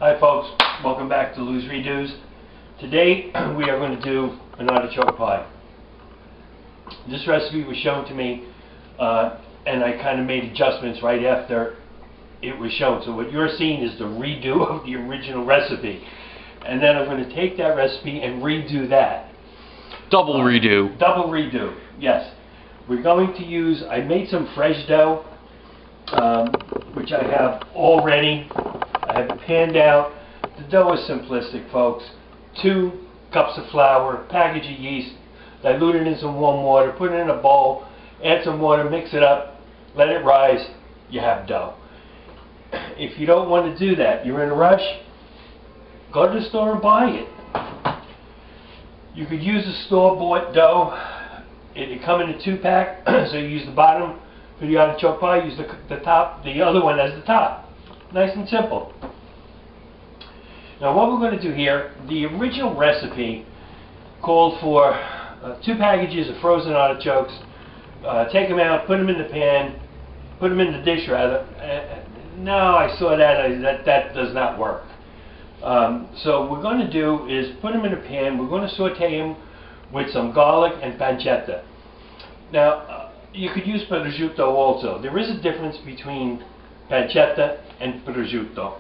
Hi folks, welcome back to Lou's Redos. Today we are going to do an artichoke pie. This recipe was shown to me and I kind of made adjustments right after it was shown. So what you're seeing is the redo of the original recipe. And then I'm going to take that recipe and redo that. Double redo. Double redo, yes. We're going to use, I made some fresh dough, which I have all ready. I have it panned out. The dough is simplistic, folks. 2 cups of flour, package of yeast, dilute it in some warm water, put it in a bowl, add some water, mix it up, let it rise, you have dough. If you don't want to do that, you're in a rush, go to the store and buy it. You could use a store-bought dough. It comes in a 2-pack, so you use the bottom for the artichoke pie, use the top, the other one as the top. Nice and simple. Now what we're going to do here, the original recipe called for 2 packages of frozen artichokes. Take them out, put them in the pan, put them in the dish rather. No, I saw that does not work. So what we're going to do is put them in a pan. We're going to saute them with some garlic and pancetta. Now you could use prosciutto also. There is a difference between pancetta and prosciutto.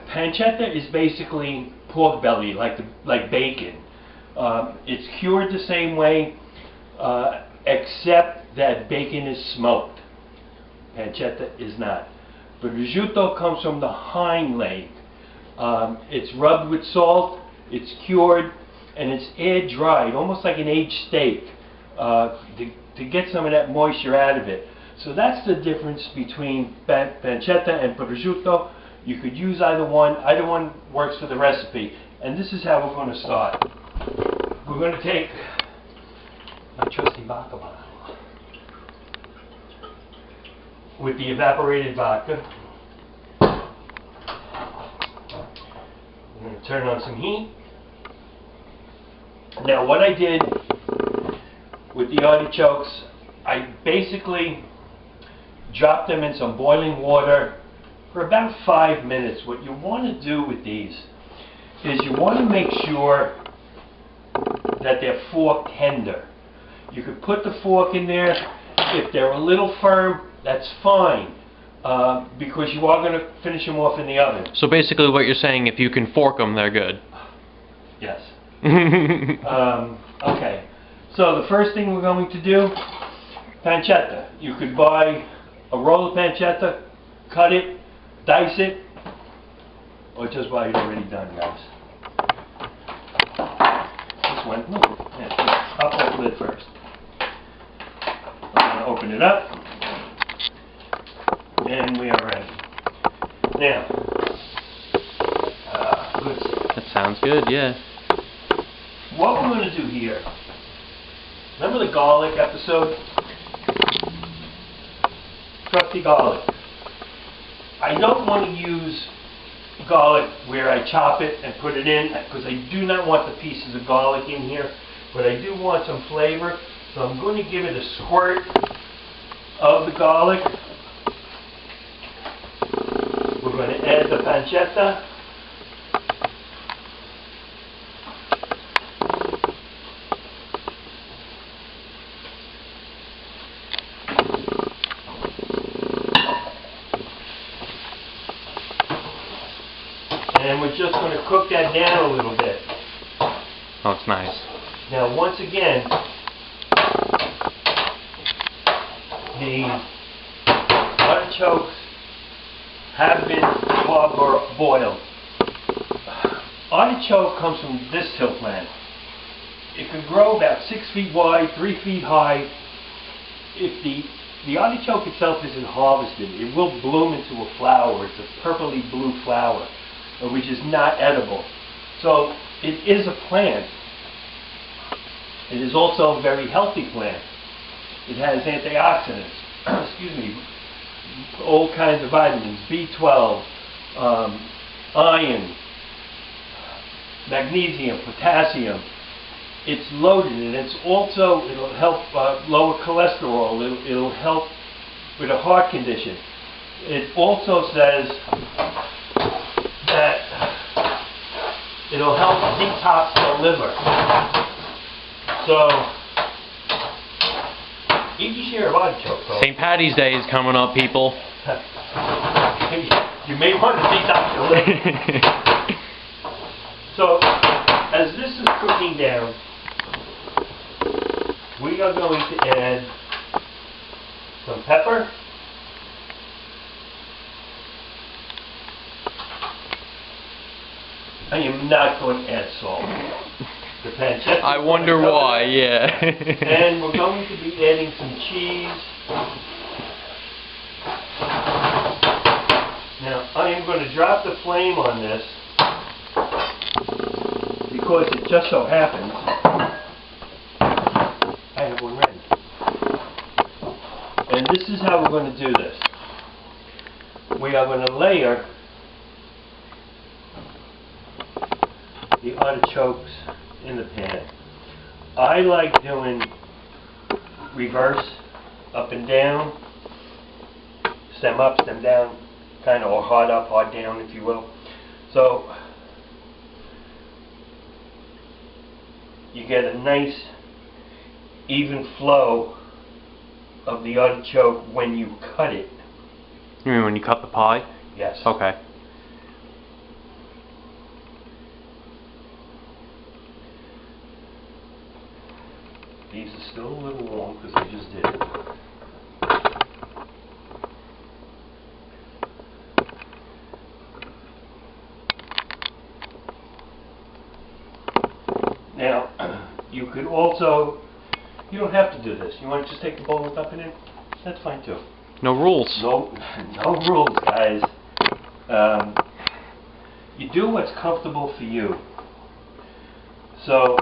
Pancetta is basically pork belly, like bacon. It's cured the same way, except that bacon is smoked. Pancetta is not. Prosciutto comes from the hind leg. It's rubbed with salt, it's cured, and it's air dried, almost like an aged steak, to get some of that moisture out of it. So that's the difference between pancetta and prosciutto. You could use either one. Either one works for the recipe. And this is how we're going to start. We're going to take my trusty vodka bottle with the evaporated vodka. I'm going to turn on some heat. Now what I did with the artichokes, I basically dropped them in some boiling water for about 5 minutes. What you want to do with these is you want to make sure that they're fork tender. You could put the fork in there. If they're a little firm, that's fine, because you are going to finish them off in the oven. So basically what you're saying, if you can fork them, they're good. Yes. Okay. So the first thing we're going to do, pancetta. You could buy a roll of pancetta, cut it, dice it, or just buy it already done, guys. This one, yeah, pop that lid first. I'm going to open it up, and we are ready. Now, That sounds good, yeah. what we're going to do here, remember the garlic episode? Trusty garlic. I don't want to use garlic where I chop it and put it in, because I do not want the pieces of garlic in here, but I do want some flavor, so I'm going to give it a squirt of the garlic. We're going to add the pancetta. And we're just going to cook that down a little bit. Oh, it's nice. Now, once again, the artichokes have been boiled. Artichoke comes from this hill plant. It can grow about 6 feet wide, 3 feet high. If the artichoke itself isn't harvested, it will bloom into a flower. It's a purpley blue flower, which is not edible. So it is a plant. It is also a very healthy plant. It has antioxidants, excuse me, all kinds of vitamins, B12, iron, magnesium, potassium. It's loaded, and it'll help lower cholesterol. It'll help with a heart condition. It also says It'll help detox the liver. So, eat your share of artichoke, folks. St. Patty's Day is coming up, people. You may want to detox your liver. So, as this is cooking down, we are going to add some pepper. I am not going to add salt. The pancetta. I wonder why, yeah. And we're going to be adding some cheese. Now, I am going to drop the flame on this because it just so happens I have one ready. And this is how we're going to do this. We are going to layer the artichokes in the pan. I like doing reverse, up and down, stem up, stem down, kind of, or hard up, hard down, if you will. So you get a nice even flow of the artichoke when you cut it. You mean when you cut the pie? Yes. Okay. These are still a little long because I just did it. Now, you could also, you don't have to do this. You want to just take the bowl and dump it in? That's fine too. No rules. No rules, guys. You do what's comfortable for you. So,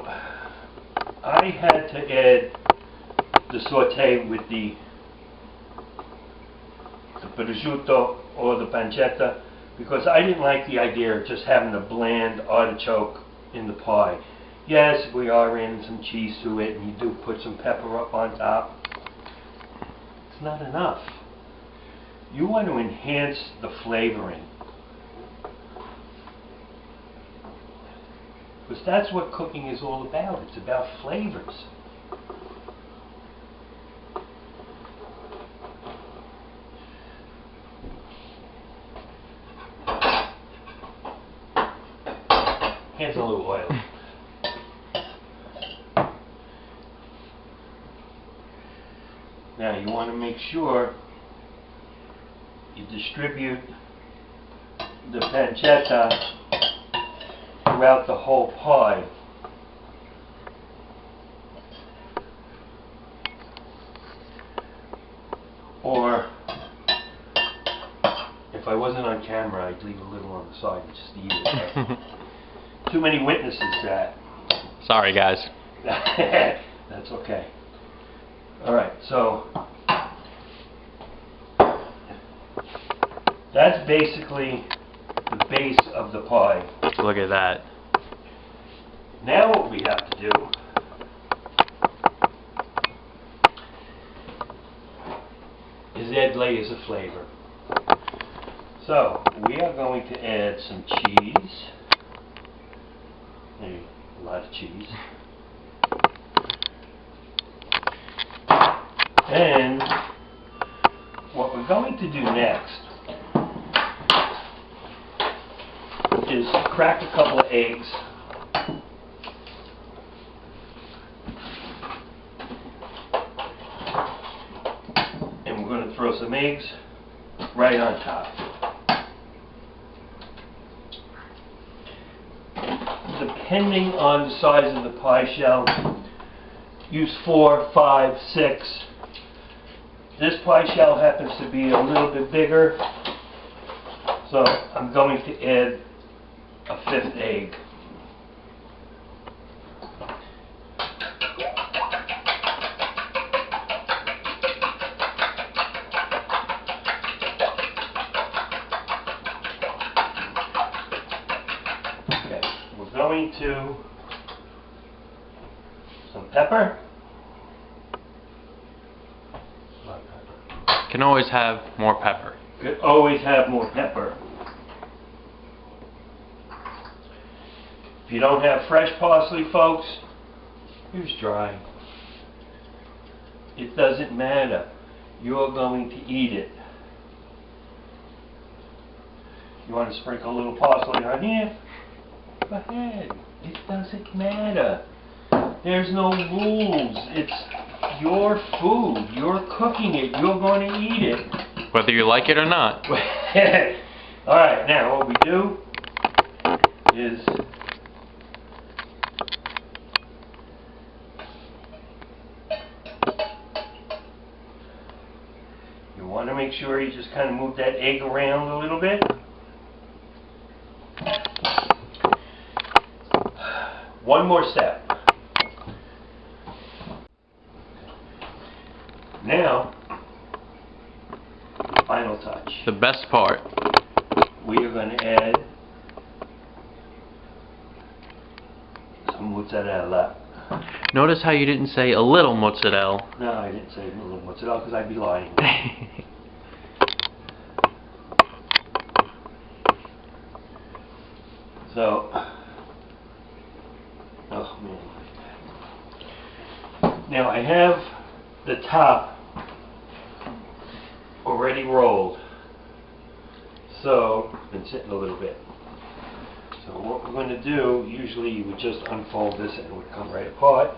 I had to add the saute with the prosciutto or the pancetta because I didn't like the idea of just having a bland artichoke in the pie. Yes, we are adding some cheese to it, and you do put some pepper up on top. It's not enough. You want to enhance the flavoring. Because that's what cooking is all about. It's about flavors. Here's a little oil. Now you want to make sure you distribute the pancetta throughout the whole pie. Or, if I wasn't on camera, I'd leave a little on the side and just eat it. Too many witnesses to that. Sorry, guys. That's okay. Alright, so that's basically the base of the pie. Look at that. Now what we have to do is add layers of flavor. So we are going to add some cheese. Maybe a lot of cheese. And what we're going to do next is crack a couple of eggs. And we're going to throw some eggs right on top. Depending on the size of the pie shell, use 4, 5, 6. This pie shell happens to be a little bit bigger, so I'm going to add a 5th egg. Okay, we're going to some pepper. Can always have more pepper. Could always have more pepper. If you don't have fresh parsley, folks, use dry. It doesn't matter. You're going to eat it. You want to sprinkle a little parsley on here? Go ahead. It doesn't matter. There's no rules. It's your food. You're cooking it. You're going to eat it. Whether you like it or not. Alright, now what we do is you want to make sure you just kind of move that egg around a little bit. One more step. Now, final touch. The best part. We are going to add some mozzarella. Notice how you didn't say a little mozzarella. No, I didn't say a little mozzarella because I'd be lying. So, oh man. Now I have the top already rolled. So, it's been sitting a little bit. So what we're going to do, usually you would just unfold this and it would come right apart.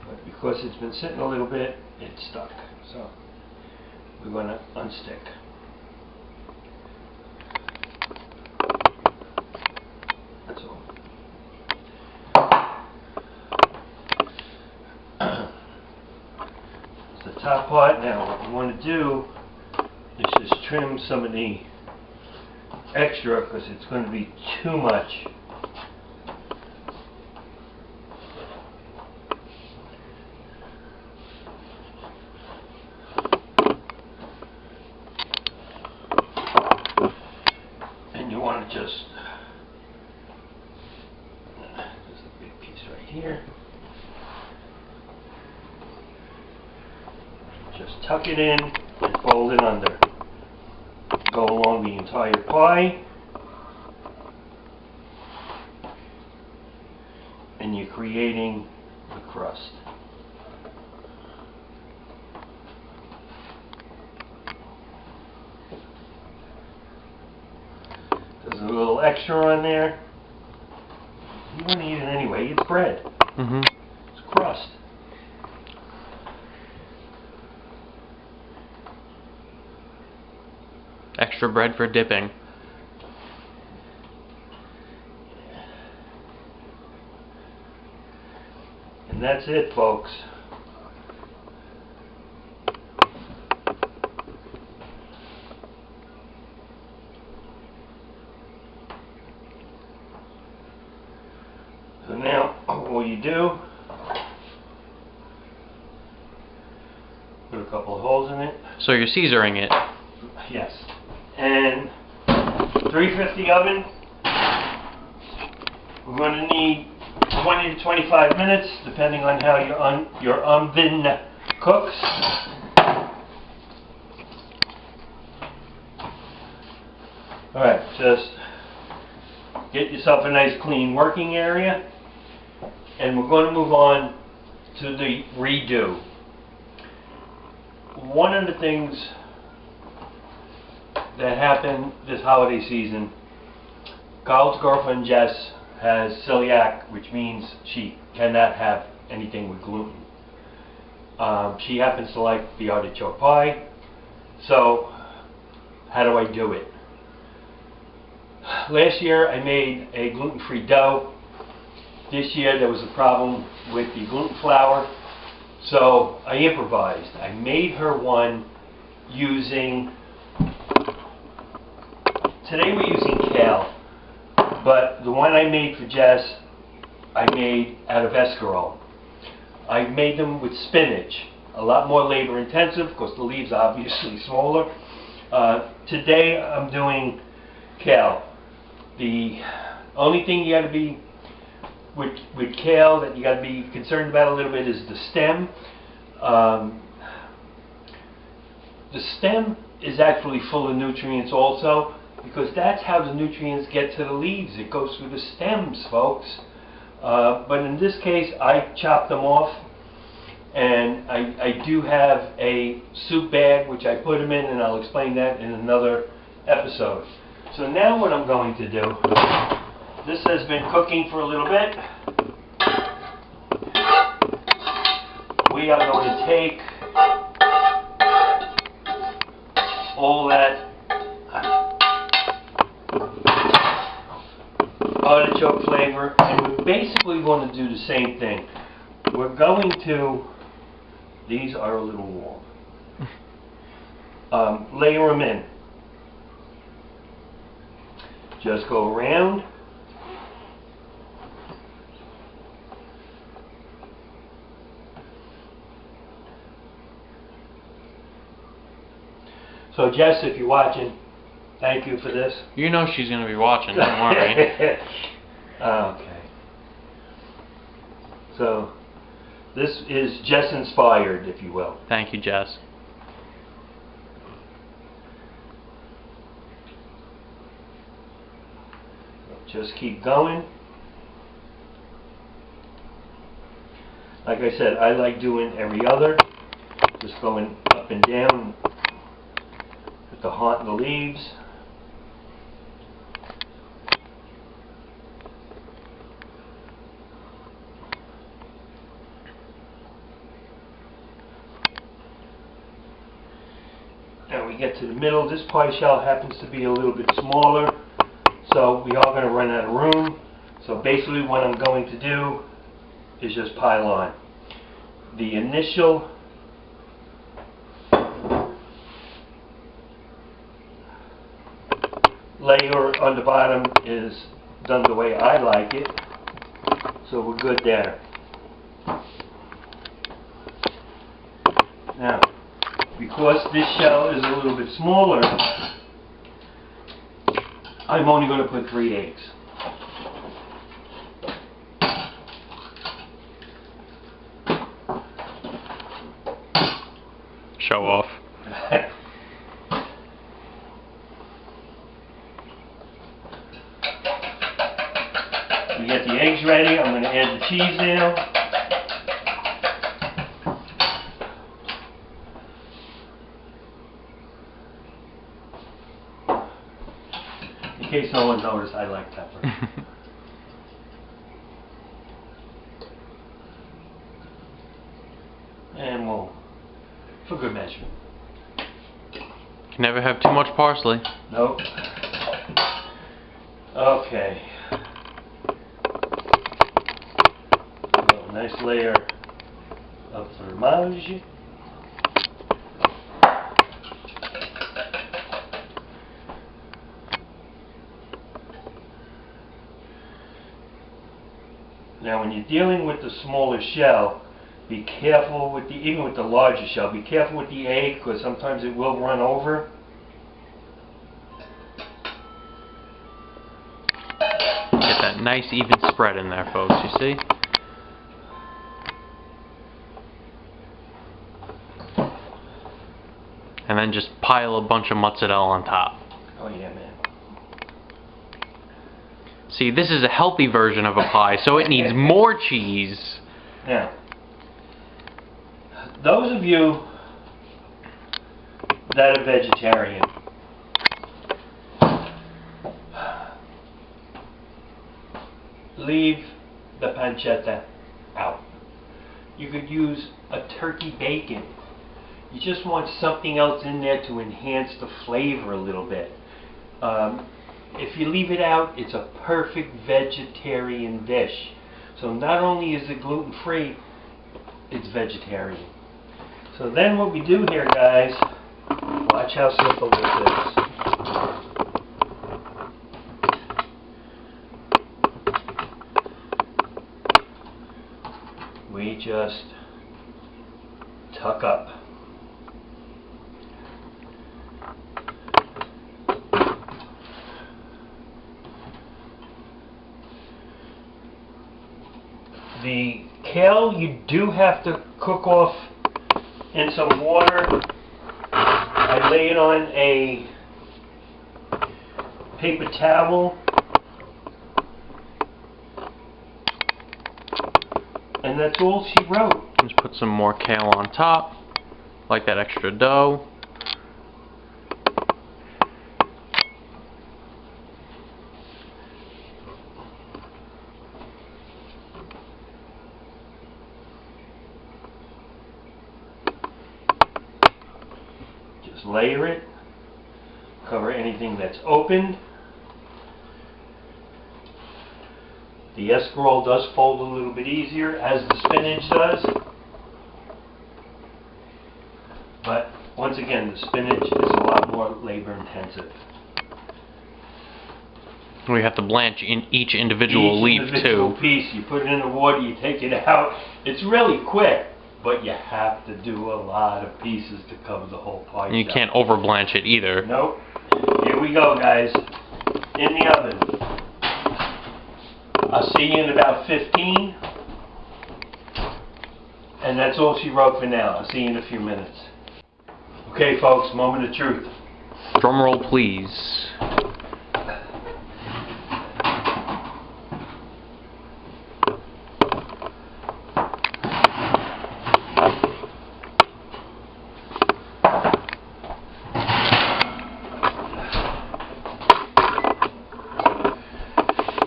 But because it's been sitting a little bit, it's stuck. So, we're going to unstick. That's all. It's the top part. Now what we want to do is just trim some of the extra because it's going to be too much. And you want to just, there's a big piece right here. Just tuck it in and fold it under. Go along the entire pie, and you're creating the crust. There's a little extra on there. You want to eat it anyway. It's bread. It's crust. Extra bread for dipping. And that's it, folks. So now, what you do, put a couple of holes in it. So you're Caesaring it. Yes. And 350 oven. We're going to need 20 to 25 minutes, depending on how your oven cooks. Alright, just get yourself a nice clean working area. And we're going to move on to the redo. One of the things that happened this holiday season, Carl's girlfriend Jess has celiac, which means she cannot have anything with gluten. She happens to like the artichoke pie, so how do I do it? Last year I made a gluten-free dough. This year there was a problem with the gluten flour, so I improvised. I made her one using, today we're using kale, but the one I made for Jess, I made out of escarole. I made them with spinach, a lot more labor intensive because the leaves are obviously smaller. Today I'm doing kale. The only thing you got to be with kale that you got to be concerned about a little bit is the stem. The stem is actually full of nutrients also, because that's how the nutrients get to the leaves. It goes through the stems, folks. But in this case, I chopped them off, and I do have a soup bag which I put them in, and I'll explain that in another episode. So now what I'm going to do, this has been cooking for a little bit. We are going to take all that artichoke flavor, and we basically want to do the same thing. We're going to, these are a little warm, layer them in. Just go around. So Jess, if you're watching, thank you for this. You know she's going to be watching, don't worry. Okay. So, this is Jess inspired, if you will. Thank you, Jess. Just keep going. Like I said, I like doing every other. Just going up and down with the heart and the leaves. Now we get to the middle. This pie shell happens to be a little bit smaller, so we are going to run out of room. So basically what I'm going to do is just pile on. The initial layer on the bottom is done the way I like it, so we're good there. Now, because this shell is a little bit smaller, I'm only going to put 3 eggs. Show off. We get the eggs ready. I'm going to add the cheese now. In case no one noticed, I like pepper. And we'll, for good measure. Can never have too much parsley. Nope. Okay. A nice layer of fromage. Now when you're dealing with the smaller shell, be careful with the, even with the larger shell, be careful with the egg because sometimes it will run over. Get that nice even spread in there, folks, you see? And then just pile a bunch of mozzarella on top. Oh yeah, man. See, this is a healthy version of a pie, so it needs more cheese. Now, those of you that are vegetarian, leave the pancetta out. You could use a turkey bacon. You just want something else in there to enhance the flavor a little bit. If you leave it out, it's a perfect vegetarian dish. So not only is it gluten-free, it's vegetarian. So then what we do here, guys, watch how simple this is. We just tuck up. The kale you do have to cook off in some water. I lay it on a paper towel And that's all she wrote. Just put some more kale on top, like that extra dough. Just layer it, cover anything that's opened. The escarole does fold a little bit easier, as the spinach does. But once again, the spinach is a lot more labor intensive. We have to blanch in each individual leaf individual too. Piece, you put it in the water, you take it out. It's really quick, but you have to do a lot of pieces to cover the whole pie. And you can't over blanch it either. Nope. Here we go, guys. In the oven. I'll see you in about 15. And that's all she wrote for now. I'll see you in a few minutes. Okay, folks, moment of truth. Drum roll, please.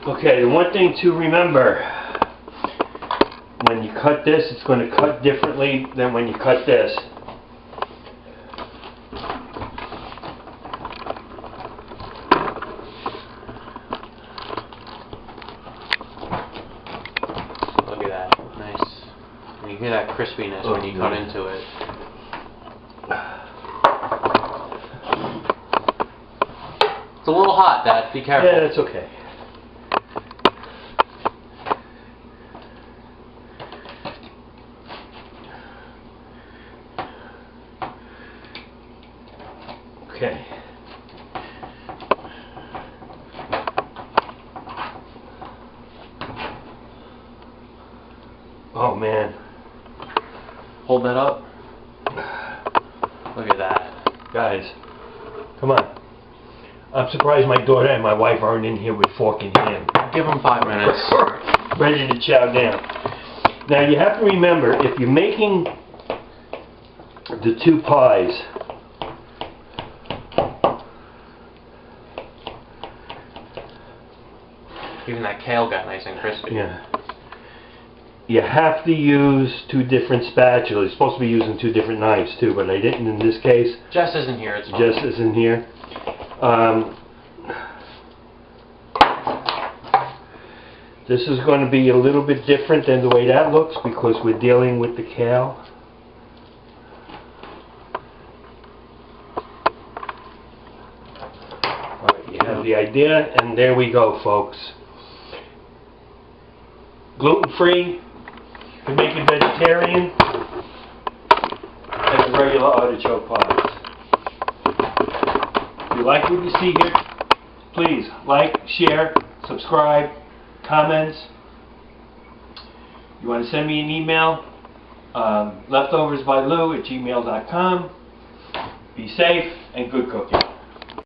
Okay, the one thing to remember, when you cut this, it's going to cut differently than when you cut this. Look at that. Nice. And you hear that crispiness when you cut into it. It's a little hot, Dad. Be careful. Yeah, it's okay. Okay. Oh man. Hold that up. Look at that. Guys, come on. I'm surprised my daughter and my wife aren't in here with fork in hand. Give them 5 minutes. Ready to chow down. Now you have to remember, if you're making the two pies, Even that kale got nice and crispy. yeah, you have to use two different spatulas. You're supposed to be using two different knives too, but I didn't in this case. Jess isn't here, it's fine. Jess isn't here. This is going to be a little bit different than the way that looks because we're dealing with the kale. Alright, you have the idea, and there we go, folks. Gluten-free, you can make it vegetarian, and regular artichoke pies. If you like what you see here, please like, share, subscribe, comments. You want to send me an email, leftoversbylou@gmail.com. Be safe and good cooking.